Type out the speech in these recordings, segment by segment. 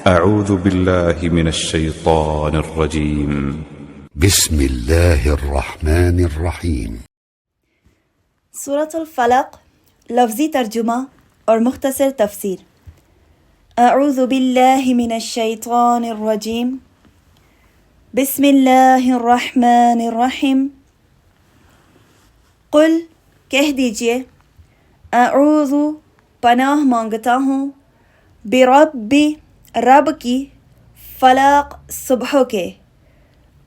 أعوذ بالله من الشيطان الرجيم. بسم الله الرحمن الرحیم. سورۃ الفلق لفظی ترجمہ اور مختصر تفسیر. اعوذ باللہ من الشیطان الرجیم. بسم اللہ الرحمن الرحیم. قل کہہ دیجئے، اعوذ پناہ مانگتا ہوں، بربی رب کی، فلق صبح کے.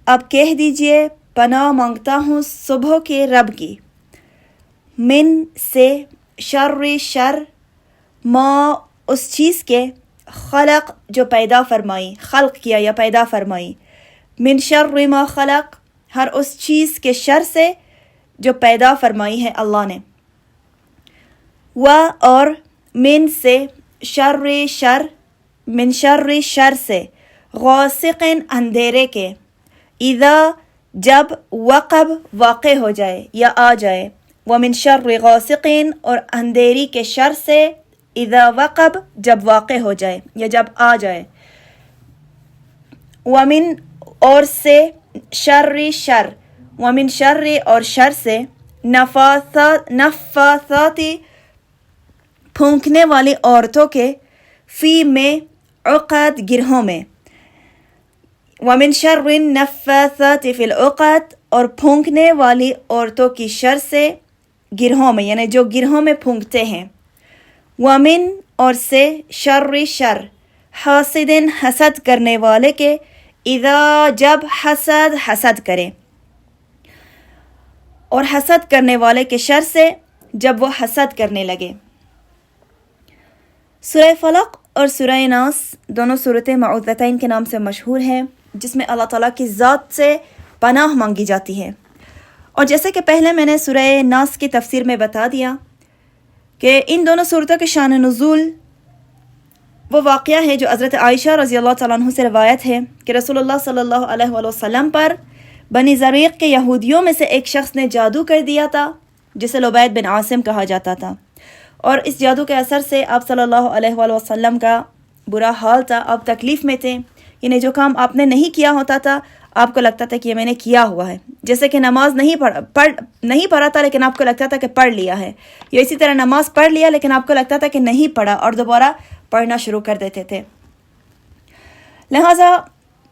اب کہہ دیجئے پناہ مانگتا ہوں صبح کے رب کی، من سے، شر شر، ما اس چیز کے، خلق جو پیدا فرمائی، خلق کیا یا پیدا فرمائی، من شر ما خلق ہر اس چیز کے شر سے جو پیدا فرمائی ہے اللہ نے، و اور من سے، شر شر، من شر شر سے، غاسق اندھیرے کے، اذا جب، وقب واقع ہو جائے یا آ جائے، ومن شر غاسق اور اندھیری کے شر سے، اذا وقب جب واقع ہو جائے یا جب آ جائے، ومن اور سے، شر شر، ومن شر اور شر سے، نفاثات پھونکنے والی عورتوں کے، فی میں، عقد گرہوں میں، ومن شر النفاثات فی العقد اور پھونکنے والی عورتوں کی شر سے گرہوں میں، یعنی جو گرہوں میں پھونکتے ہیں، ومن اور سے، شر شر، حاسد حسد کرنے والے کے، اذا جب، حسد کرے، اور حسد کرنے والے کے شر سے جب وہ حسد کرنے لگے. سورہ فلق اور سورہ ناس دونوں صورتیں معوذتین کے نام سے مشہور ہیں، جس میں اللہ تعالیٰ کی ذات سے پناہ مانگی جاتی ہے. اور جیسے کہ پہلے میں نے سورہ ناس کی تفسیر میں بتا دیا کہ ان دونوں صورتوں کے شان نزول وہ واقعہ ہے جو حضرت عائشہ رضی اللہ تعالیٰ عنہ سے روایت ہے کہ رسول اللہ صلی اللہ علیہ وآلہ وسلم پر بنی زریق کے یہودیوں میں سے ایک شخص نے جادو کر دیا تھا، جسے لبید بن عاصم کہا جاتا تھا، اور اس جادو کے اثر سے آپ صلی اللہ علیہ وآلہ وسلم کا برا حال تھا. آپ تکلیف میں تھے، یعنی جو کام آپ نے نہیں کیا ہوتا تھا آپ کو لگتا تھا کہ یہ میں نے کیا ہوا ہے. جیسے کہ نماز نہیں پڑھا تھا لیکن آپ کو لگتا تھا کہ پڑھ لیا ہے، یا اسی طرح نماز پڑھ لیا لیکن آپ کو لگتا تھا کہ نہیں پڑھا اور دوبارہ پڑھنا شروع کر دیتے تھے. لہٰذا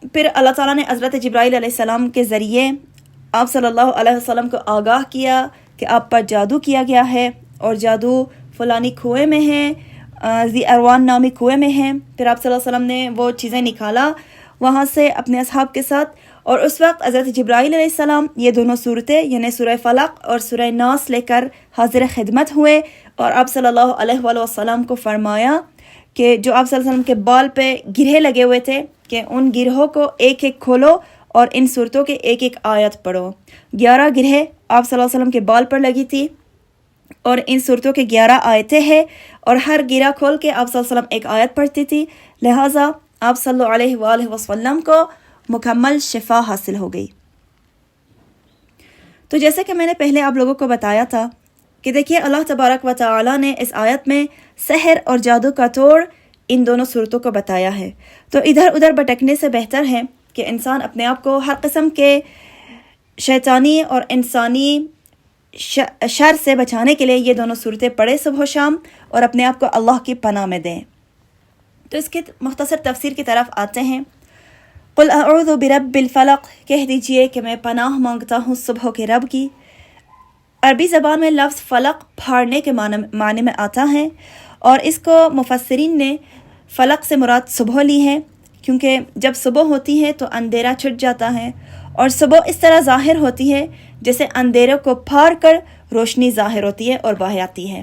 پھر اللہ تعالیٰ نے حضرت جبرائیل علیہ السلام کے ذریعے آپ صلی اللہ علیہ وسلم کو آگاہ کیا کہ آپ پر جادو کیا گیا ہے، اور جادو فلانی کنویں میں ہے، ذی اروان نامی کنویں میں ہے. پھر آپ صلی اللہ علیہ وسلم نے وہ چیزیں نکالا وہاں سے اپنے اصحاب کے ساتھ، اور اس وقت حضرت جبرائیل علیہ السلام یہ دونوں صورتیں یعنی سورہ فلق اور سورہ ناس لے کر حاضر خدمت ہوئے، اور آپ صلی اللہ علیہ وآلہ وسلم کو فرمایا کہ جو آپ صلی اللہ علیہ وسلم کے بال پہ گرہے لگے ہوئے تھے کہ ان گرہوں کو ایک ایک کھولو اور ان صورتوں کے ایک ایک آیت پڑھو. 11 گرہیں آپ صلی اللہ علیہ وسلم کے بال پر لگی تھی، اور ان صورتوں کے 11 آیتیں ہیں، اور ہر گرہ کھول کے آپ صلی اللہ علیہ وسلم ایک آیت پڑھتی تھی. لہٰذا آپ صلی اللہ علیہ وآلہ وسلم کو مکمل شفا حاصل ہو گئی. تو جیسے کہ میں نے پہلے آپ لوگوں کو بتایا تھا کہ دیکھیے اللہ تبارک و تعالی نے اس آیت میں سحر اور جادو کا توڑ ان دونوں صورتوں کو بتایا ہے. تو ادھر ادھر بھٹکنے سے بہتر ہے کہ انسان اپنے آپ کو ہر قسم کے شیطانی اور انسانی شر سے بچانے کے لیے یہ دونوں صورتیں پڑھے صبح و شام، اور اپنے آپ کو اللہ کی پناہ میں دیں. تو اس کی مختصر تفسیر کی طرف آتے ہیں. قل اعوذ برب الفلق کہہ دیجئے کہ میں پناہ مانگتا ہوں صبح کے رب کی. عربی زبان میں لفظ فلق پھاڑنے کے معنی میں آتا ہے، اور اس کو مفسرین نے فلق سے مراد صبح لی ہے، کیونکہ جب صبح ہوتی ہے تو اندھیرا چھٹ جاتا ہے، اور صبح اس طرح ظاہر ہوتی ہے جیسے اندھیرے کو پھاڑ کر روشنی ظاہر ہوتی ہے اور باہر آتی ہے.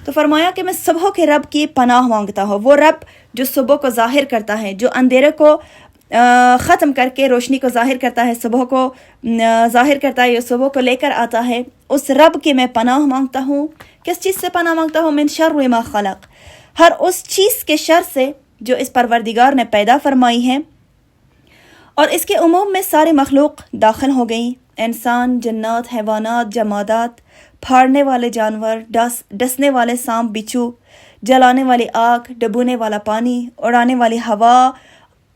تو فرمایا کہ میں صبح کے رب کی پناہ مانگتا ہوں، وہ رب جو صبح کو ظاہر کرتا ہے، جو اندھیرے کو ختم کر کے روشنی کو ظاہر کرتا ہے، صبح کو ظاہر کرتا ہے، یا صبح کو لے کر آتا ہے، اس رب کی میں پناہ مانگتا ہوں. کس چیز سے پناہ مانگتا ہوں؟ من شر ما خلق، ہر اس چیز کے شر سے جو اس پروردگار نے پیدا فرمائی ہے. اور اس کے عموم میں ساری مخلوق داخل ہو گئیں، انسان، جنات، حیوانات، جمادات، پھاڑنے والے جانور، ڈسنے والے سانپ، بچھو، جلانے والی آگ، ڈبونے والا پانی، اڑانے والی ہوا،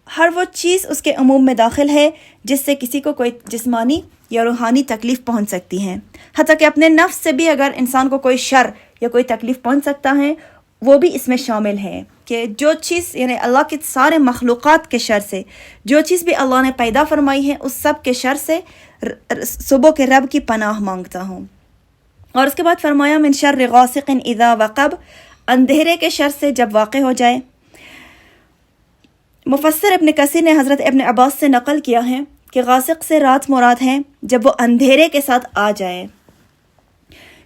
ہر وہ چیز اس کے عموم میں داخل ہے جس سے کسی کو کوئی جسمانی یا روحانی تکلیف پہنچ سکتی ہے۔ حتیٰ کہ اپنے نفس سے بھی اگر انسان کو کوئی شر یا کوئی تکلیف پہنچ سکتا ہے، وہ بھی اس میں شامل ہے کہ جو چیز یعنی اللہ کے سارے مخلوقات کے شر سے، جو چیز بھی اللہ نے پیدا فرمائی ہے، اس سب کے شر سے صبح کے رب کی پناہ مانگتا ہوں۔ اور اس کے بعد فرمایا من شر غاسق اذا وقب، اندھیرے کے شر سے جب واقع ہو جائے۔ مفسر ابن کثیر نے حضرت ابن عباس سے نقل کیا ہے کہ غاسق سے رات مراد ہے جب وہ اندھیرے کے ساتھ آ جائے،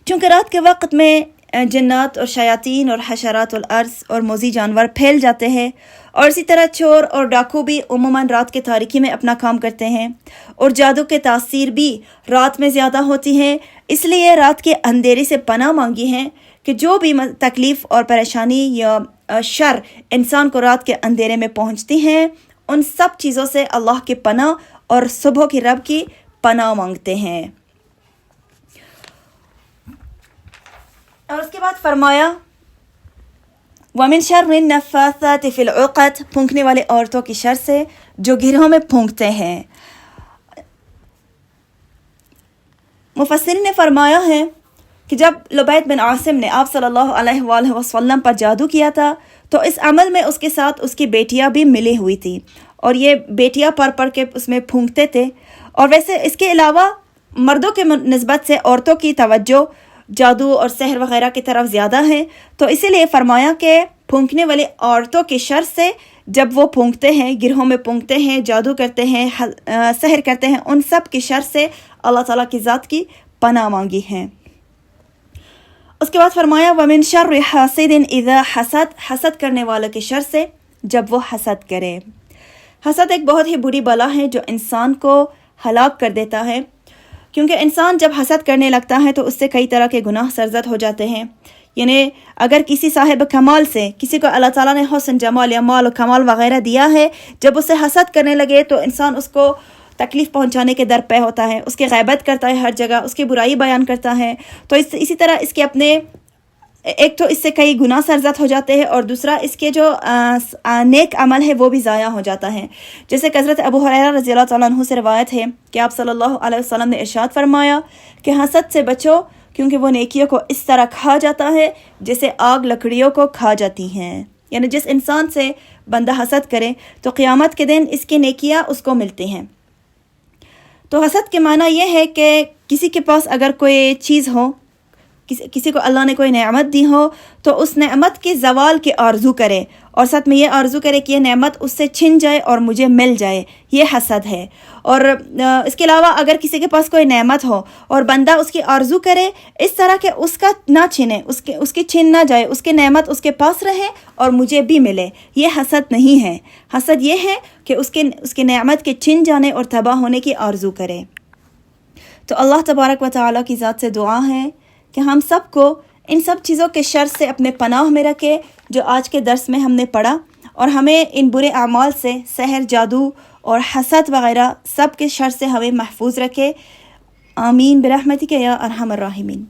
چونکہ رات کے وقت میں جنات اور شیاطین اور حشرات الارض اور موذی جانور پھیل جاتے ہیں، اور اسی طرح چور اور ڈاکو بھی عموماً رات کے تاریکی میں اپنا کام کرتے ہیں، اور جادو کے تاثیر بھی رات میں زیادہ ہوتی ہے۔ اس لیے رات کے اندھیرے سے پناہ مانگی ہے کہ جو بھی تکلیف اور پریشانی یا شر انسان کو رات کے اندھیرے میں پہنچتی ہیں، ان سب چیزوں سے اللہ کی پناہ اور صبح کی رب کی پناہ مانگتے ہیں۔ اور اس کے بعد فرمایا وَمِن شَرِّ النَّفَّاثَاتِ فِي الْعُقَدِ، پھونکنے والے عورتوں کی شر سے جو گرہوں میں پھونکتے ہیں۔ مفسرین نے فرمایا ہے کہ جب لبید بن عاصم نے آپ صلی اللہ علیہ وآلہ وسلم پر جادو کیا تھا تو اس عمل میں اس کے ساتھ اس کی بیٹیاں بھی ملی ہوئی تھی، اور یہ بیٹیاں پڑھ کے اس میں پھونکتے تھے۔ اور ویسے اس کے علاوہ مردوں کے نسبت سے عورتوں کی توجہ جادو اور سحر وغیرہ کی طرف زیادہ ہے، تو اسی لیے فرمایا کہ پھونکنے والی عورتوں کی شر سے جب وہ پھونکتے ہیں، گرہوں میں پھونکتے ہیں، جادو کرتے ہیں، سحر کرتے ہیں، ان سب کی شر سے اللہ تعالیٰ کی ذات کی پناہ مانگی ہے۔ اس کے بعد فرمایا وَمِن شَرِّ حَاسِدٍ إِذَا حَسَدَ، حسد کرنے والوں کی شر سے جب وہ حسد کرے۔ حسد ایک بہت ہی بری بلا ہے جو انسان کو ہلاک کر دیتا ہے، کیونکہ انسان جب حسد کرنے لگتا ہے تو اس سے کئی طرح کے گناہ سرزد ہو جاتے ہیں۔ یعنی اگر کسی صاحب کمال سے کسی کو اللہ تعالیٰ نے حسن جمال یا مال و کمال وغیرہ دیا ہے، جب اسے حسد کرنے لگے تو انسان اس کو تکلیف پہنچانے کے در پہ ہوتا ہے، اس کی غیبت کرتا ہے، ہر جگہ اس کی برائی بیان کرتا ہے۔ تو اسی طرح اس کے اپنے ایک تو اس سے کئی گناہ سرزد ہو جاتے ہیں، اور دوسرا اس کے جو نیک عمل ہے وہ بھی ضائع ہو جاتا ہے۔ جیسے کہ حضرت ابو ہریرہ رضی اللہ تعالیٰ عنہ سے روایت ہے کہ آپ صلی اللہ علیہ وسلم نے ارشاد فرمایا کہ حسد سے بچو، کیونکہ وہ نیکیوں کو اس طرح کھا جاتا ہے جیسے آگ لکڑیوں کو کھا جاتی ہیں۔ یعنی جس انسان سے بندہ حسد کرے تو قیامت کے دن اس کی نیکیاں اس کو ملتی ہیں۔ تو حسد کے معنی یہ ہے کہ کسی کے پاس اگر کوئی چیز ہو، کسی کو اللہ نے کوئی نعمت دی ہو، تو اس نعمت کے زوال کی آرزو کرے، اور ساتھ میں یہ آرزو کرے کہ یہ نعمت اس سے چھن جائے اور مجھے مل جائے، یہ حسد ہے۔ اور اس کے علاوہ اگر کسی کے پاس کوئی نعمت ہو اور بندہ اس کی آرزو کرے اس طرح کہ اس کا نہ چھنے، اس کی چھن نہ جائے، اس کی نعمت اس کے پاس رہے اور مجھے بھی ملے، یہ حسد نہیں ہے۔ حسد یہ ہے کہ اس کی نعمت کے چھن جانے اور تباہ ہونے کی آرزو کرے۔ تو اللہ تبارک و تعالیٰ کی ذات سے دعا ہے کہ ہم سب کو ان سب چیزوں کے شر سے اپنے پناہ میں رکھے جو آج کے درس میں ہم نے پڑھا، اور ہمیں ان برے اعمال سے، سحر، جادو اور حسد وغیرہ سب کے شر سے ہمیں محفوظ رکھے۔ آمین برحمتک یا ارحم الراحمین۔